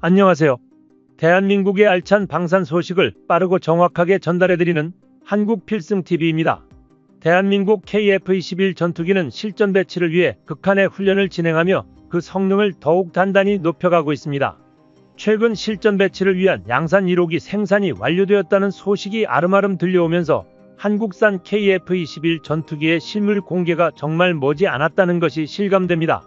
안녕하세요. 대한민국의 알찬 방산 소식을 빠르고 정확하게 전달해드리는 한국필승TV입니다. 대한민국 KF-21 전투기는 실전 배치를 위해 극한의 훈련을 진행하며 그 성능을 더욱 단단히 높여가고 있습니다. 최근 실전 배치를 위한 양산 1호기 생산이 완료되었다는 소식이 아름아름 들려오면서 한국산 KF-21 전투기의 실물 공개가 정말 머지 않았다는 것이 실감됩니다.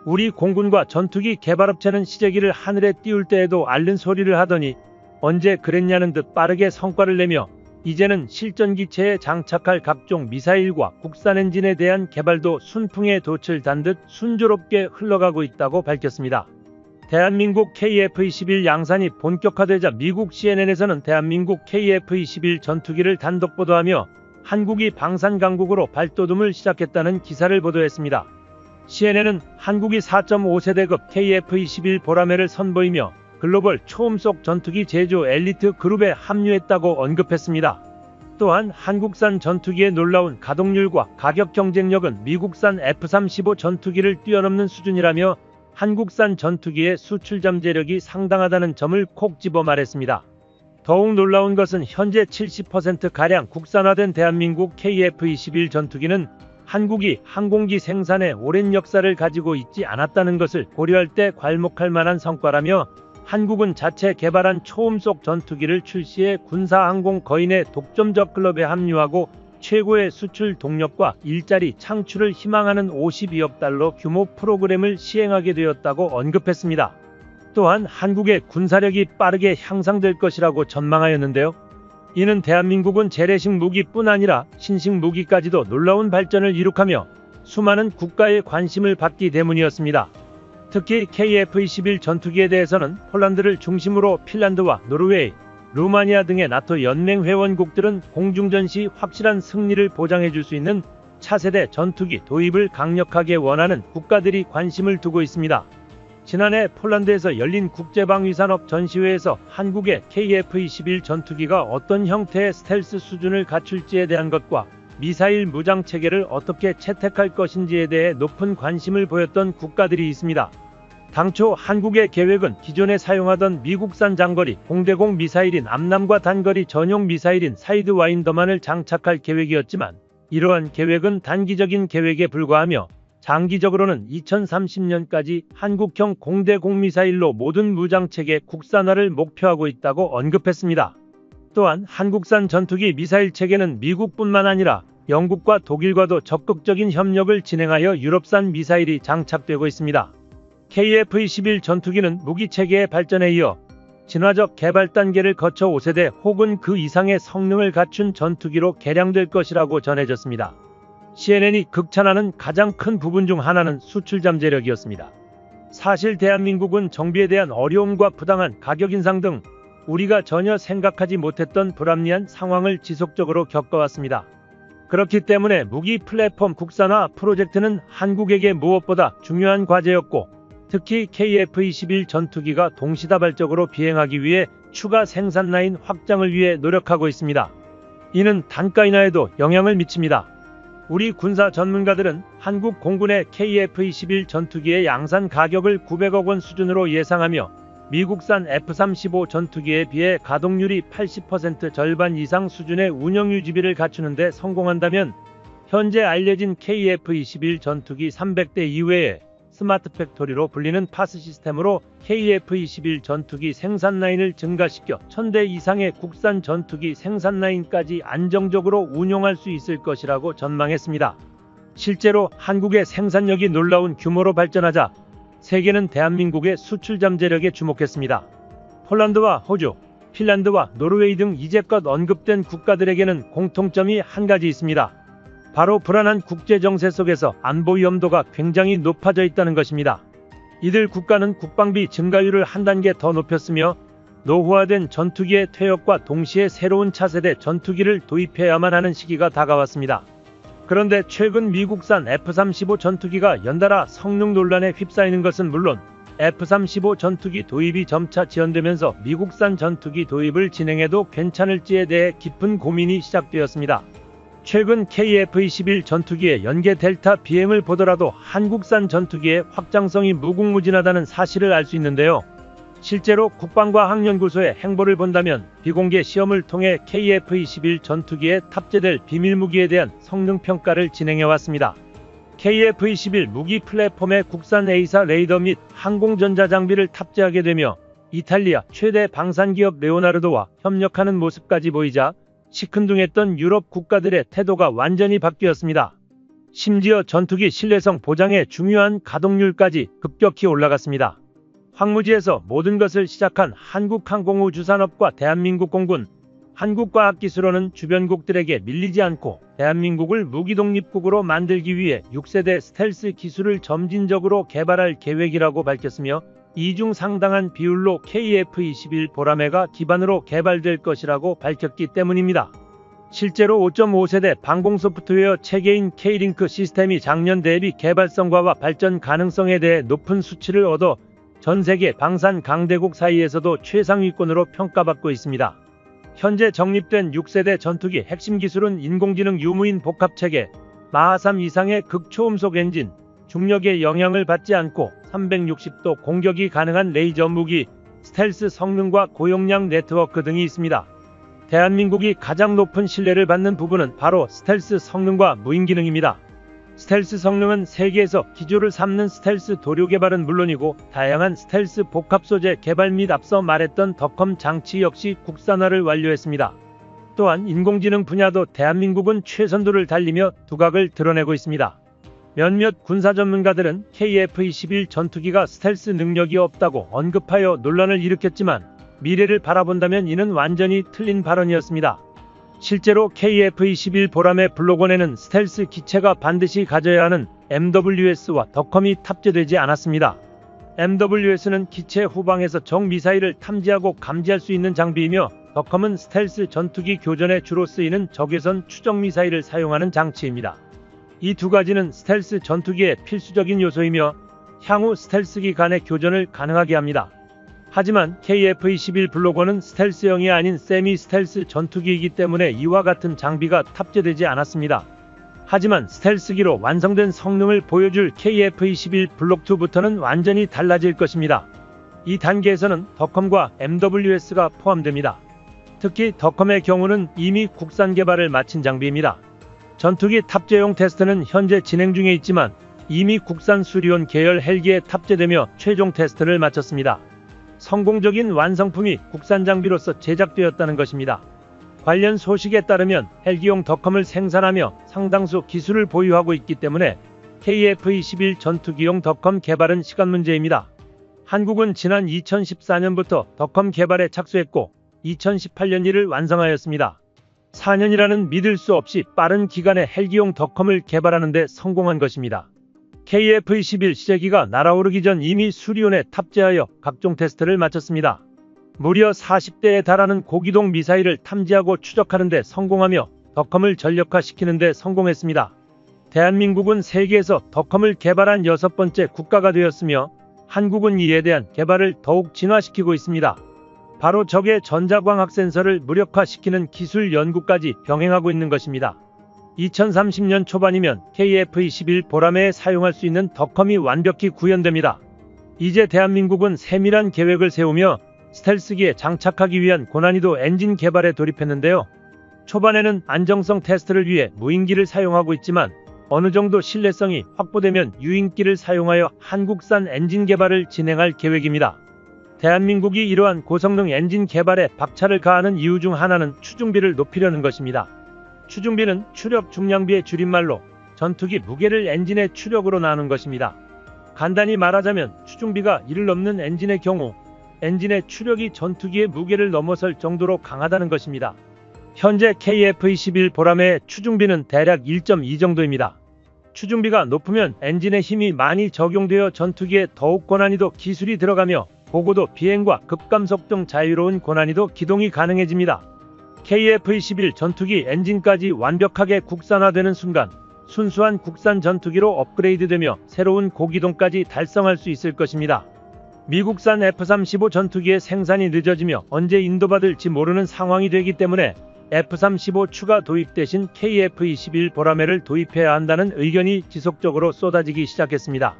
우리 공군과 전투기 개발업체는 시제기를 하늘에 띄울 때에도 앓는 소리를 하더니 언제 그랬냐는 듯 빠르게 성과를 내며 이제는 실전 기체에 장착할 각종 미사일과 국산 엔진에 대한 개발도 순풍에 돛을 단 듯 순조롭게 흘러가고 있다고 밝혔습니다. 대한민국 KF-21 양산이 본격화되자 미국 CNN에서는 대한민국 KF-21 전투기를 단독 보도하며 한국이 방산 강국으로 발돋움을 시작했다는 기사를 보도했습니다. CNN은 한국이 4.5세대급 KF-21 보라매를 선보이며 글로벌 초음속 전투기 제조 엘리트 그룹에 합류했다고 언급했습니다. 또한 한국산 전투기의 놀라운 가동률과 가격 경쟁력은 미국산 F-35 전투기를 뛰어넘는 수준이라며 한국산 전투기의 수출 잠재력이 상당하다는 점을 콕 집어 말했습니다. 더욱 놀라운 것은 현재 70%가량 국산화된 대한민국 KF-21 전투기는 한국이 항공기 생산에 오랜 역사를 가지고 있지 않았다는 것을 고려할 때 괄목할 만한 성과라며 한국은 자체 개발한 초음속 전투기를 출시해 군사항공 거인의 독점적 클럽에 합류하고 최고의 수출 동력과 일자리 창출을 희망하는 52억 달러 규모 프로그램을 시행하게 되었다고 언급했습니다. 또한 한국의 군사력이 빠르게 향상될 것이라고 전망하였는데요. 이는 대한민국은 재래식 무기뿐 아니라 신식 무기까지도 놀라운 발전을 이룩하며 수많은 국가의 관심을 받기 때문이었습니다. 특히 KF-21 전투기에 대해서는 폴란드를 중심으로 핀란드와 노르웨이, 루마니아 등의 나토 연맹 회원국들은 공중전 시 확실한 승리를 보장해줄 수 있는 차세대 전투기 도입을 강력하게 원하는 국가들이 관심을 두고 있습니다. 지난해 폴란드에서 열린 국제방위산업 전시회에서 한국의 KF-21 전투기가 어떤 형태의 스텔스 수준을 갖출지에 대한 것과 미사일 무장체계를 어떻게 채택할 것인지에 대해 높은 관심을 보였던 국가들이 있습니다. 당초 한국의 계획은 기존에 사용하던 미국산 장거리 공대공 미사일인 암람과 단거리 전용 미사일인 사이드와인더만을 장착할 계획이었지만 이러한 계획은 단기적인 계획에 불과하며 장기적으로는 2030년까지 한국형 공대공 미사일로 모든 무장체계 국산화를 목표하고 있다고 언급했습니다. 또한 한국산 전투기 미사일 체계는 미국뿐만 아니라 영국과 독일과도 적극적인 협력을 진행하여 유럽산 미사일이 장착되고 있습니다. KF-21 전투기는 무기체계의 발전에 이어 진화적 개발 단계를 거쳐 5세대 혹은 그 이상의 성능을 갖춘 전투기로 개량될 것이라고 전해졌습니다. CNN이 극찬하는 가장 큰 부분 중 하나는 수출 잠재력이었습니다. 사실 대한민국은 정비에 대한 어려움과 부당한 가격 인상 등 우리가 전혀 생각하지 못했던 불합리한 상황을 지속적으로 겪어왔습니다. 그렇기 때문에 무기 플랫폼 국산화 프로젝트는 한국에게 무엇보다 중요한 과제였고 특히 KF-21 전투기가 동시다발적으로 비행하기 위해 추가 생산 라인 확장을 위해 노력하고 있습니다. 이는 단가 인하에도 영향을 미칩니다. 우리 군사 전문가들은 한국 공군의 KF-21 전투기의 양산 가격을 900억 원 수준으로 예상하며 미국산 F-35 전투기에 비해 가동률이 80% 절반 이상 수준의 운영 유지비를 갖추는 데 성공한다면 현재 알려진 KF-21 전투기 300대 이외에 스마트 팩토리로 불리는 파스 시스템으로 KF-21 전투기 생산 라인을 증가시켜 1000대 이상의 국산 전투기 생산 라인까지 안정적으로 운용할 수 있을 것이라고 전망했습니다. 실제로 한국의 생산력이 놀라운 규모로 발전하자 세계는 대한민국의 수출 잠재력에 주목했습니다. 폴란드와 호주, 핀란드와 노르웨이 등 이제껏 언급된 국가들에게는 공통점이 한 가지 있습니다. 바로 불안한 국제정세 속에서 안보 위험도가 굉장히 높아져 있다는 것입니다. 이들 국가는 국방비 증가율을 한 단계 더 높였으며 노후화된 전투기의 퇴역과 동시에 새로운 차세대 전투기를 도입해야만 하는 시기가 다가왔습니다. 그런데 최근 미국산 F-35 전투기가 연달아 성능 논란에 휩싸이는 것은 물론 F-35 전투기 도입이 점차 지연되면서 미국산 전투기 도입을 진행해도 괜찮을지에 대해 깊은 고민이 시작되었습니다. 최근 KF-21 전투기의 연계 델타 비행을 보더라도 한국산 전투기의 확장성이 무궁무진하다는 사실을 알 수 있는데요. 실제로 국방과학연구소의 행보를 본다면 비공개 시험을 통해 KF-21 전투기에 탑재될 비밀무기에 대한 성능평가를 진행해왔습니다. KF-21 무기 플랫폼에 국산 A사 레이더 및 항공전자 장비를 탑재하게 되며 이탈리아 최대 방산기업 레오나르도와 협력하는 모습까지 보이자 시큰둥했던 유럽 국가들의 태도가 완전히 바뀌었습니다. 심지어 전투기 신뢰성 보장의 중요한 가동률까지 급격히 올라갔습니다. 황무지에서 모든 것을 시작한 한국항공우주산업과 대한민국 공군, 한국과학기술원은 주변국들에게 밀리지 않고 대한민국을 무기독립국으로 만들기 위해 6세대 스텔스 기술을 점진적으로 개발할 계획이라고 밝혔으며 이중 상당한 비율로 KF-21 보라매가 기반으로 개발될 것이라고 밝혔기 때문입니다. 실제로 5.5세대 방공 소프트웨어 체계인 K-링크 시스템이 작년 대비 개발성과와 발전 가능성에 대해 높은 수치를 얻어 전 세계 방산 강대국 사이에서도 최상위권으로 평가받고 있습니다. 현재 정립된 6세대 전투기 핵심 기술은 인공지능 유무인 복합체계, 마하3 이상의 극초음속 엔진, 중력의 영향을 받지 않고 360도 공격이 가능한 레이저 무기, 스텔스 성능과 고용량 네트워크 등이 있습니다. 대한민국이 가장 높은 신뢰를 받는 부분은 바로 스텔스 성능과 무인 기능입니다. 스텔스 성능은 세계에서 기조를 삼는 스텔스 도료 개발은 물론이고 다양한 스텔스 복합 소재 개발 및 앞서 말했던 덕컴 장치 역시 국산화를 완료했습니다. 또한 인공지능 분야도 대한민국은 최선두를 달리며 두각을 드러내고 있습니다. 몇몇 군사 전문가들은 KF-21 전투기가 스텔스 능력이 없다고 언급하여 논란을 일으켰지만 미래를 바라본다면 이는 완전히 틀린 발언이었습니다. 실제로 KF-21 보라매 블록1에는 스텔스 기체가 반드시 가져야 하는 MWS와 덕컴이 탑재되지 않았습니다. MWS는 기체 후방에서 적 미사일을 탐지하고 감지할 수 있는 장비이며 덕컴은 스텔스 전투기 교전에 주로 쓰이는 적외선 추적 미사일을 사용하는 장치입니다. 이 두 가지는 스텔스 전투기의 필수적인 요소이며 향후 스텔스기 간의 교전을 가능하게 합니다. 하지만 KF-21 블록1은 스텔스형이 아닌 세미 스텔스 전투기이기 때문에 이와 같은 장비가 탑재되지 않았습니다. 하지만 스텔스기로 완성된 성능을 보여줄 KF-21 블록2부터는 완전히 달라질 것입니다. 이 단계에서는 덕컴과 MWS가 포함됩니다. 특히 덕컴의 경우는 이미 국산 개발을 마친 장비입니다. 전투기 탑재용 테스트는 현재 진행 중에 있지만 이미 국산 수리온 계열 헬기에 탑재되며 최종 테스트를 마쳤습니다. 성공적인 완성품이 국산 장비로서 제작되었다는 것입니다. 관련 소식에 따르면 헬기용 덕컴을 생산하며 상당수 기술을 보유하고 있기 때문에 KF-21 전투기용 덕컴 개발은 시간 문제입니다. 한국은 지난 2014년부터 덕컴 개발에 착수했고 2018년 이를 완성하였습니다. 4년이라는 믿을 수 없이 빠른 기간에 헬기용 덕컴을 개발하는 데 성공한 것입니다. KF-21 시제기가 날아오르기 전 이미 수리온에 탑재하여 각종 테스트를 마쳤습니다. 무려 40대에 달하는 고기동 미사일을 탐지하고 추적하는 데 성공하며 덕컴을 전력화시키는 데 성공했습니다. 대한민국은 세계에서 덕컴을 개발한 6번째 국가가 되었으며 한국은 이에 대한 개발을 더욱 진화시키고 있습니다. 바로 적의 전자광학 센서를 무력화시키는 기술 연구까지 병행하고 있는 것입니다. 2030년 초반이면 KF-21 보라매에 사용할 수 있는 덕컴이 완벽히 구현됩니다. 이제 대한민국은 세밀한 계획을 세우며 스텔스기에 장착하기 위한 고난이도 엔진 개발에 돌입했는데요. 초반에는 안정성 테스트를 위해 무인기를 사용하고 있지만 어느 정도 신뢰성이 확보되면 유인기를 사용하여 한국산 엔진 개발을 진행할 계획입니다. 대한민국이 이러한 고성능 엔진 개발에 박차를 가하는 이유 중 하나는 추중비를 높이려는 것입니다. 추중비는 추력 중량비의 줄임말로 전투기 무게를 엔진의 추력으로 나누는 것입니다. 간단히 말하자면 추중비가 1을 넘는 엔진의 경우 엔진의 추력이 전투기의 무게를 넘어설 정도로 강하다는 것입니다. 현재 KF-21 보라매의 추중비는 대략 1.2 정도입니다. 추중비가 높으면 엔진의 힘이 많이 적용되어 전투기에 더욱 고난이도 기술이 들어가며 고고도 비행과 급감속 등 자유로운 고난이도 기동이 가능해집니다. KF-21 전투기 엔진까지 완벽하게 국산화되는 순간 순수한 국산 전투기로 업그레이드되며 새로운 고기동까지 달성할 수 있을 것입니다. 미국산 F-35 전투기의 생산이 늦어지며 언제 인도받을지 모르는 상황이 되기 때문에 F-35 추가 도입 대신 KF-21 보라매를 도입해야 한다는 의견이 지속적으로 쏟아지기 시작했습니다.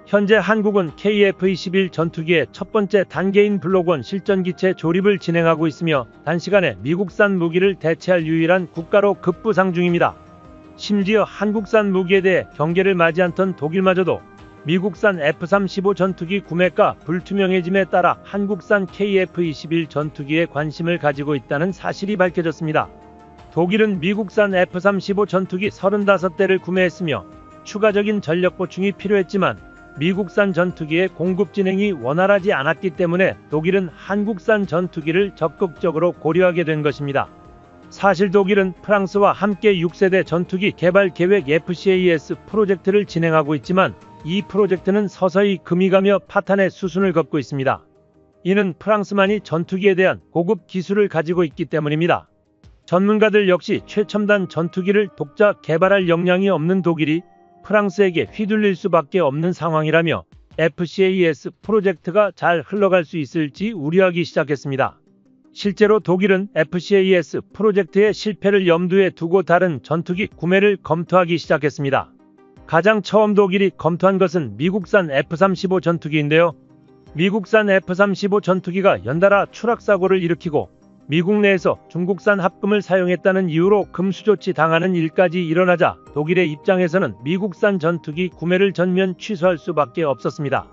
현재 한국은 KF-21 전투기의 첫 번째 단계인 블록1 실전기체 조립을 진행하고 있으며 단시간에 미국산 무기를 대체할 유일한 국가로 급부상 중입니다. 심지어 한국산 무기에 대해 경계를 마지 않던 독일마저도 미국산 F-35 전투기 구매가 불투명해짐에 따라 한국산 KF-21 전투기에 관심을 가지고 있다는 사실이 밝혀졌습니다. 독일은 미국산 F-35 전투기 35대를 구매했으며 추가적인 전력 보충이 필요했지만 미국산 전투기의 공급 진행이 원활하지 않았기 때문에 독일은 한국산 전투기를 적극적으로 고려하게 된 것입니다. 사실 독일은 프랑스와 함께 6세대 전투기 개발 계획 FCAS 프로젝트를 진행하고 있지만 이 프로젝트는 서서히 금이 가며 파탄의 수순을 걷고 있습니다. 이는 프랑스만이 전투기에 대한 고급 기술을 가지고 있기 때문입니다. 전문가들 역시 최첨단 전투기를 독자 개발할 역량이 없는 독일이 프랑스에게 휘둘릴 수밖에 없는 상황이라며 FCAS 프로젝트가 잘 흘러갈 수 있을지 우려하기 시작했습니다. 실제로 독일은 FCAS 프로젝트의 실패를 염두에 두고 다른 전투기 구매를 검토하기 시작했습니다. 가장 처음 독일이 검토한 것은 미국산 F-35 전투기인데요. 미국산 F-35 전투기가 연달아 추락사고를 일으키고 미국 내에서 중국산 합금을 사용했다는 이유로 금수조치 당하는 일까지 일어나자 독일의 입장에서는 미국산 전투기 구매를 전면 취소할 수밖에 없었습니다.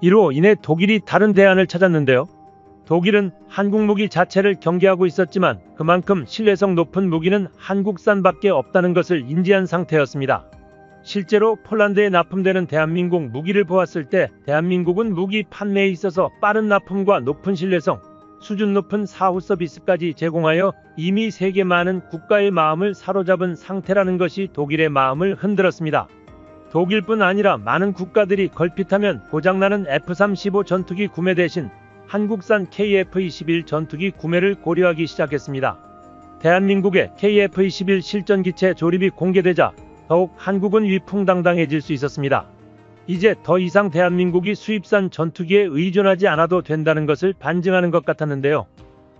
이로 인해 독일이 다른 대안을 찾았는데요. 독일은 한국 무기 자체를 경계하고 있었지만 그만큼 신뢰성 높은 무기는 한국산밖에 없다는 것을 인지한 상태였습니다. 실제로 폴란드에 납품되는 대한민국 무기를 보았을 때 대한민국은 무기 판매에 있어서 빠른 납품과 높은 신뢰성, 수준 높은 사후 서비스까지 제공하여 이미 세계 많은 국가의 마음을 사로잡은 상태라는 것이 독일의 마음을 흔들었습니다. 독일뿐 아니라 많은 국가들이 걸핏하면 고장나는 F-35 전투기 구매 대신 한국산 KF-21 전투기 구매를 고려하기 시작했습니다. 대한민국의 KF-21 실전기체 조립이 공개되자 더욱 한국은 위풍당당해질 수 있었습니다. 이제 더 이상 대한민국이 수입산 전투기에 의존하지 않아도 된다는 것을 반증하는 것 같았는데요.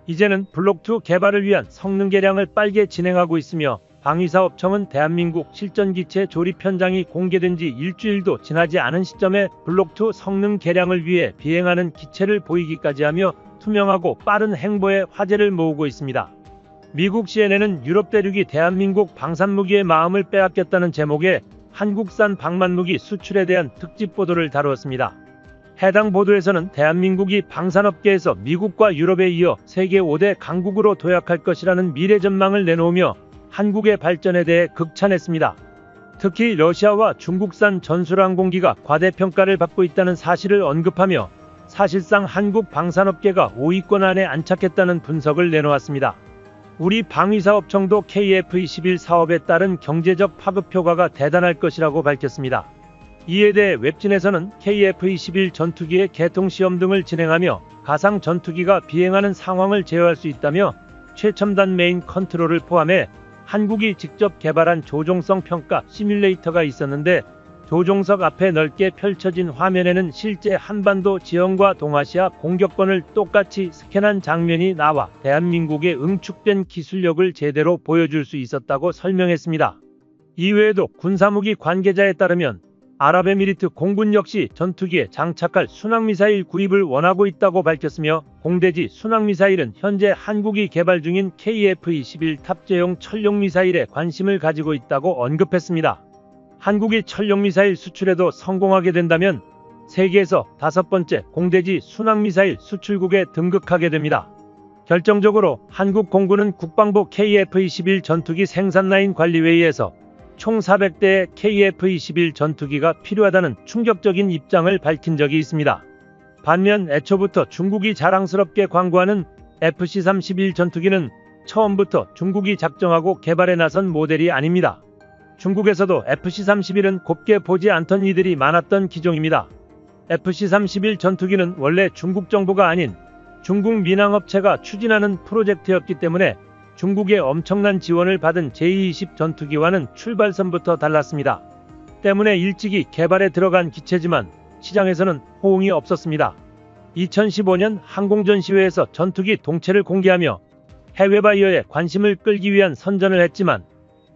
이제는 블록2 개발을 위한 성능 개량을 빠르게 진행하고 있으며 방위사업청은 대한민국 실전기체 조립 현장이 공개된 지 일주일도 지나지 않은 시점에 블록2 성능 개량을 위해 비행하는 기체를 보이기까지 하며 투명하고 빠른 행보에 화제를 모으고 있습니다. 미국 CNN은 유럽 대륙이 대한민국 방산무기의 마음을 빼앗겼다는 제목의 한국산 방만무기 수출에 대한 특집 보도를 다루었습니다. 해당 보도에서는 대한민국이 방산업계에서 미국과 유럽에 이어 세계 5대 강국으로 도약할 것이라는 미래 전망을 내놓으며 한국의 발전에 대해 극찬했습니다. 특히 러시아와 중국산 전술항공기가 과대평가를 받고 있다는 사실을 언급하며 사실상 한국 방산업계가 5위권 안에 안착했다는 분석을 내놓았습니다. 우리 방위사업청도 KF-21 사업에 따른 경제적 파급 효과가 대단할 것이라고 밝혔습니다. 이에 대해 웹진에서는 KF-21 전투기의 개통시험 등을 진행하며 가상 전투기가 비행하는 상황을 제어할 수 있다며 최첨단 메인 컨트롤을 포함해 한국이 직접 개발한 조종성 평가 시뮬레이터가 있었는데 조종석 앞에 넓게 펼쳐진 화면에는 실제 한반도 지형과 동아시아 공격권을 똑같이 스캔한 장면이 나와 대한민국의 응축된 기술력을 제대로 보여줄 수 있었다고 설명했습니다. 이외에도 군사무기 관계자에 따르면 아랍에미리트 공군 역시 전투기에 장착할 순항미사일 구입을 원하고 있다고 밝혔으며 공대지 순항미사일은 현재 한국이 개발 중인 KF-21 탑재용 천룡미사일에 관심을 가지고 있다고 언급했습니다. 한국이 천룡미사일 수출에도 성공하게 된다면 세계에서 5번째 공대지 순항미사일 수출국에 등극하게 됩니다. 결정적으로 한국 공군은 국방부 KF-21 전투기 생산라인 관리회의에서 총 400대의 KF-21 전투기가 필요하다는 충격적인 입장을 밝힌 적이 있습니다. 반면 애초부터 중국이 자랑스럽게 광고하는 FC-31 전투기는 처음부터 중국이 작정하고 개발에 나선 모델이 아닙니다. 중국에서도 FC-31은 곱게 보지 않던 이들이 많았던 기종입니다. FC-31 전투기는 원래 중국 정부가 아닌 중국 민항업체가 추진하는 프로젝트였기 때문에 중국의 엄청난 지원을 받은 J-20 전투기와는 출발선부터 달랐습니다. 때문에 일찍이 개발에 들어간 기체지만 시장에서는 호응이 없었습니다. 2015년 항공전시회에서 전투기 동체를 공개하며 해외 바이어의 관심을 끌기 위한 선전을 했지만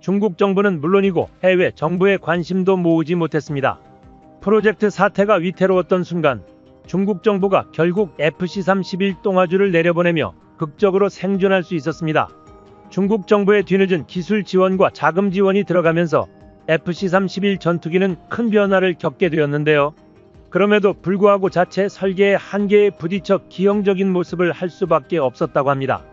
중국 정부는 물론이고 해외 정부의 관심도 모으지 못했습니다. 프로젝트 사태가 위태로웠던 순간 중국 정부가 결국 FC-31 똥화주를 내려보내며 극적으로 생존할 수 있었습니다. 중국 정부의 뒤늦은 기술 지원과 자금 지원이 들어가면서 FC-31 전투기는 큰 변화를 겪게 되었는데요. 그럼에도 불구하고 자체 설계의 한계에 부딪혀 기형적인 모습을 할 수밖에 없었다고 합니다.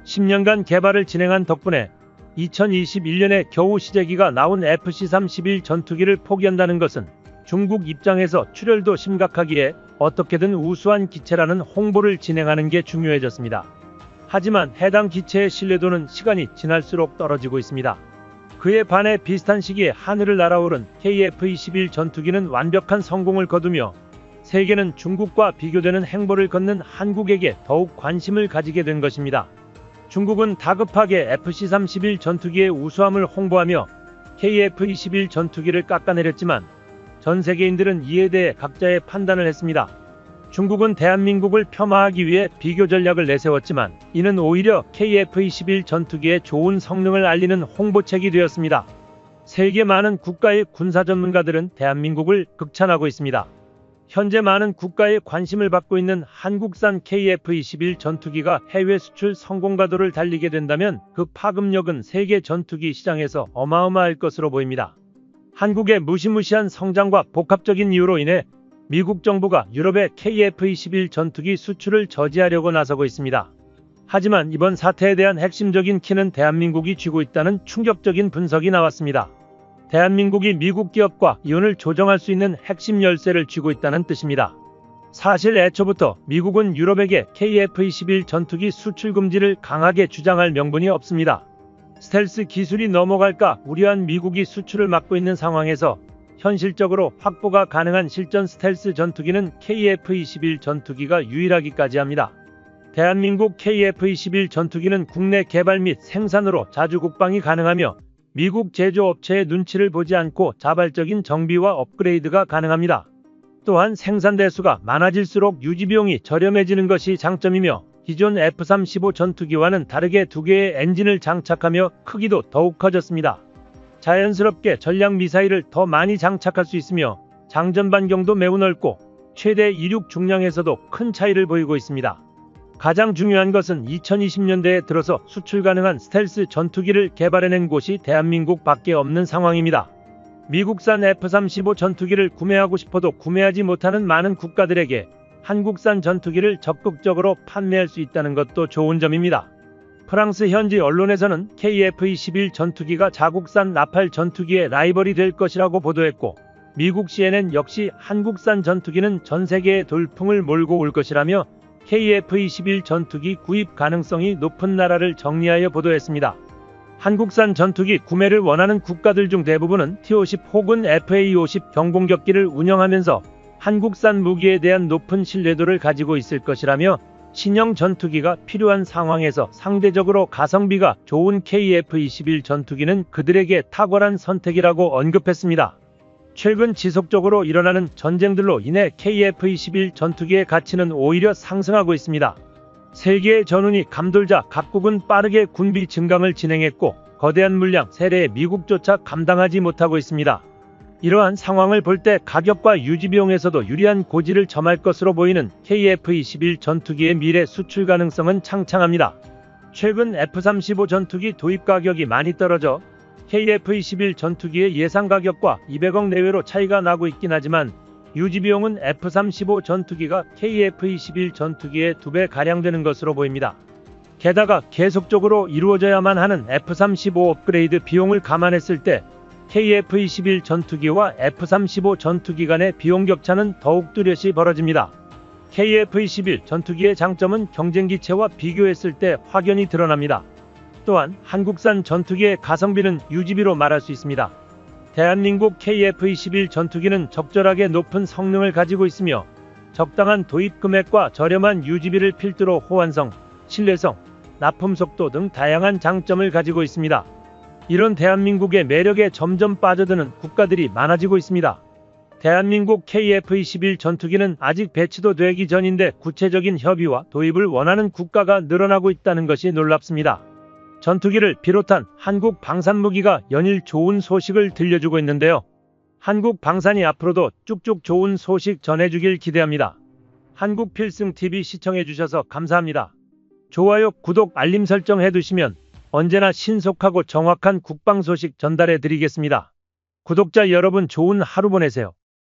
10년간 개발을 진행한 덕분에 2021년에 겨우 시제기가 나온 FC-31 전투기를 포기한다는 것은 중국 입장에서 출혈도 심각하기에 어떻게든 우수한 기체라는 홍보를 진행하는 게 중요해졌습니다. 하지만 해당 기체의 신뢰도는 시간이 지날수록 떨어지고 있습니다. 그에 반해 비슷한 시기에 하늘을 날아오른 KF-21 전투기는 완벽한 성공을 거두며 세계는 중국과 비교되는 행보를 걷는 한국에게 더욱 관심을 가지게 된 것입니다. 중국은 다급하게 FC-31 전투기의 우수함을 홍보하며 KF-21 전투기를 깎아내렸지만 전 세계인들은 이에 대해 각자의 판단을 했습니다. 중국은 대한민국을 폄하하기 위해 비교 전략을 내세웠지만 이는 오히려 KF-21 전투기의 좋은 성능을 알리는 홍보책이 되었습니다. 세계 많은 국가의 군사 전문가들은 대한민국을 극찬하고 있습니다. 현재 많은 국가의 관심을 받고 있는 한국산 KF-21 전투기가 해외 수출 성공가도를 달리게 된다면 그 파급력은 세계 전투기 시장에서 어마어마할 것으로 보입니다. 한국의 무시무시한 성장과 복합적인 이유로 인해 미국 정부가 유럽의 KF-21 전투기 수출을 저지하려고 나서고 있습니다. 하지만 이번 사태에 대한 핵심적인 키는 대한민국이 쥐고 있다는 충격적인 분석이 나왔습니다. 대한민국이 미국 기업과 이윤을 조정할 수 있는 핵심 열쇠를 쥐고 있다는 뜻입니다. 사실 애초부터 미국은 유럽에게 KF-21 전투기 수출 금지를 강하게 주장할 명분이 없습니다. 스텔스 기술이 넘어갈까 우려한 미국이 수출을 막고 있는 상황에서 현실적으로 확보가 가능한 실전 스텔스 전투기는 KF-21 전투기가 유일하기까지 합니다. 대한민국 KF-21 전투기는 국내 개발 및 생산으로 자주 국방이 가능하며 미국 제조업체의 눈치를 보지 않고 자발적인 정비와 업그레이드가 가능합니다. 또한 생산 대수가 많아질수록 유지비용이 저렴해지는 것이 장점이며 기존 F-35 전투기와는 다르게 두 개의 엔진을 장착하며 크기도 더욱 커졌습니다. 자연스럽게 전략 미사일을 더 많이 장착할 수 있으며 장전 반경도 매우 넓고 최대 이륙 중량에서도 큰 차이를 보이고 있습니다. 가장 중요한 것은 2020년대에 들어서 수출 가능한 스텔스 전투기를 개발해낸 곳이 대한민국 밖에 없는 상황입니다. 미국산 F-35 전투기를 구매하고 싶어도 구매하지 못하는 많은 국가들에게 한국산 전투기를 적극적으로 판매할 수 있다는 것도 좋은 점입니다. 프랑스 현지 언론에서는 KF-21 전투기가 자국산 라팔 전투기의 라이벌이 될 것이라고 보도했고 미국 CNN 역시 한국산 전투기는 전 세계의 돌풍을 몰고 올 것이라며 KF-21 전투기 구입 가능성이 높은 나라를 정리하여 보도했습니다. 한국산 전투기 구매를 원하는 국가들 중 대부분은 T-50 혹은 FA-50 경공격기를 운영하면서 한국산 무기에 대한 높은 신뢰도를 가지고 있을 것이라며 신형 전투기가 필요한 상황에서 상대적으로 가성비가 좋은 KF-21 전투기는 그들에게 탁월한 선택이라고 언급했습니다. 최근 지속적으로 일어나는 전쟁들로 인해 KF-21 전투기의 가치는 오히려 상승하고 있습니다. 세계의 전운이 감돌자 각국은 빠르게 군비 증강을 진행했고 거대한 물량 세례에 미국조차 감당하지 못하고 있습니다. 이러한 상황을 볼 때 가격과 유지비용에서도 유리한 고지를 점할 것으로 보이는 KF-21 전투기의 미래 수출 가능성은 창창합니다. 최근 F-35 전투기 도입 가격이 많이 떨어져 KF-21 전투기의 예상 가격과 200억 내외로 차이가 나고 있긴 하지만 유지비용은 F-35 전투기가 KF-21 전투기의 2배가량 되는 것으로 보입니다. 게다가 계속적으로 이루어져야만 하는 F-35 업그레이드 비용을 감안했을 때 KF-21 전투기와 F-35 전투기 간의 비용 격차는 더욱 뚜렷이 벌어집니다. KF-21 전투기의 장점은 경쟁기체와 비교했을 때 확연히 드러납니다. 또한 한국산 전투기의 가성비는 유지비로 말할 수 있습니다. 대한민국 KF-21 전투기는 적절하게 높은 성능을 가지고 있으며 적당한 도입 금액과 저렴한 유지비를 필두로 호환성, 신뢰성, 납품 속도 등 다양한 장점을 가지고 있습니다. 이런 대한민국의 매력에 점점 빠져드는 국가들이 많아지고 있습니다. 대한민국 KF-21 전투기는 아직 배치도 되기 전인데 구체적인 협의와 도입을 원하는 국가가 늘어나고 있다는 것이 놀랍습니다. 전투기를 비롯한 한국 방산무기가 연일 좋은 소식을 들려주고 있는데요. 한국 방산이 앞으로도 쭉쭉 좋은 소식 전해주길 기대합니다. 한국 필승TV 시청해주셔서 감사합니다. 좋아요, 구독, 알림 설정 해두시면 언제나 신속하고 정확한 국방 소식 전달해드리겠습니다. 구독자 여러분 좋은 하루 보내세요.